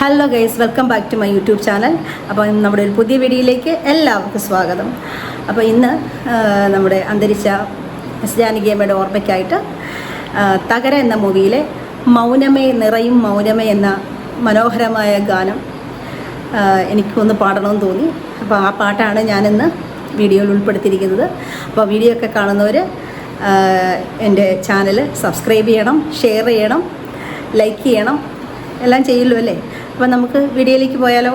Hello guys, welcome back to my YouTube channel. അപ്പോൾ നമ്മുടെ ഒരു പുതിയ വീഡിയോയിലേക്ക് എല്ലാവർക്കും സ്വാഗതം. അപ്പോൾ ഇന്ന് നമ്മുടെ അന്തരിച്ച എസ് ജാനകിയമ്മയുടെ ഓർമ്മയ്ക്കായിട്ട് തകര എന്ന മൂവിയിലെ മൗനമേ നിറയും മൗനമേ എന്ന മനോഹരമായ ഗാനം എനിക്കൊന്ന് പാടണമെന്ന് തോന്നി. അപ്പോൾ ആ പാട്ടാണ് ഞാനിന്ന് വീഡിയോയിൽ ഉൾപ്പെടുത്തിയിരിക്കുന്നത്. അപ്പോൾ വീഡിയോ ഒക്കെ കാണുന്നവർ എൻ്റെ ചാനൽ സബ്സ്ക്രൈബ് ചെയ്യണം, ഷെയർ ചെയ്യണം, ലൈക്ക് ചെയ്യണം, എല്ലാം ചെയ്യുമല്ലോ അല്ലേ. അപ്പം നമുക്ക് വീഡിയോയിലേക്ക് പോയാലോ.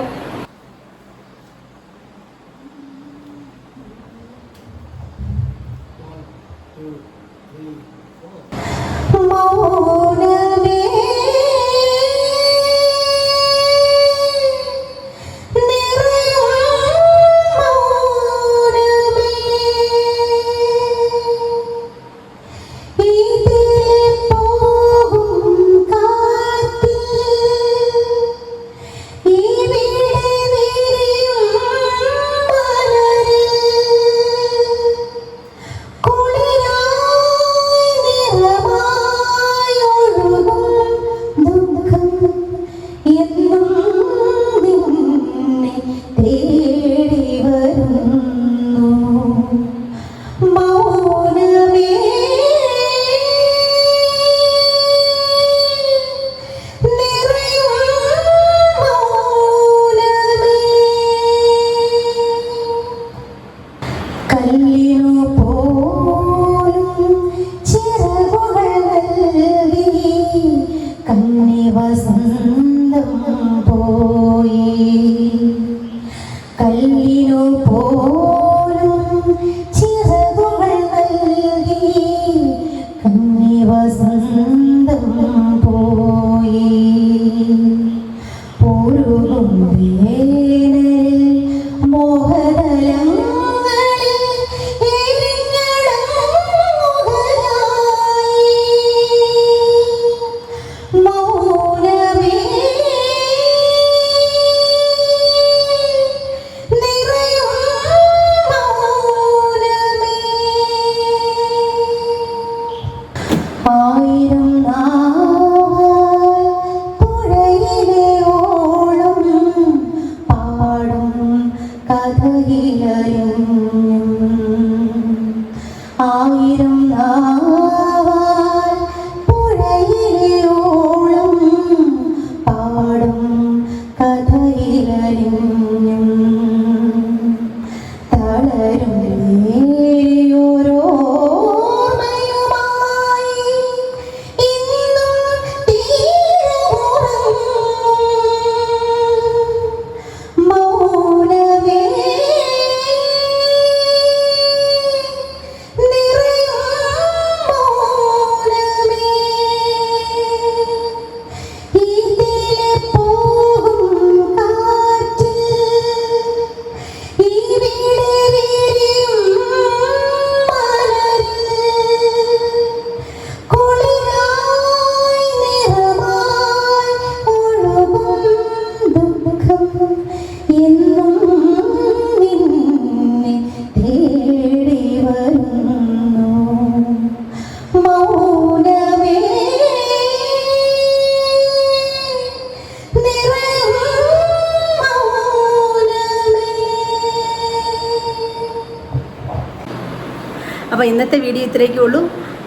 അപ്പോൾ ഇന്നത്തെ വീഡിയോ ഇത്രയൊക്കെ ഉള്ളൂ.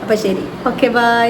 അപ്പോൾ ശരി, ഓക്കെ, ബൈ.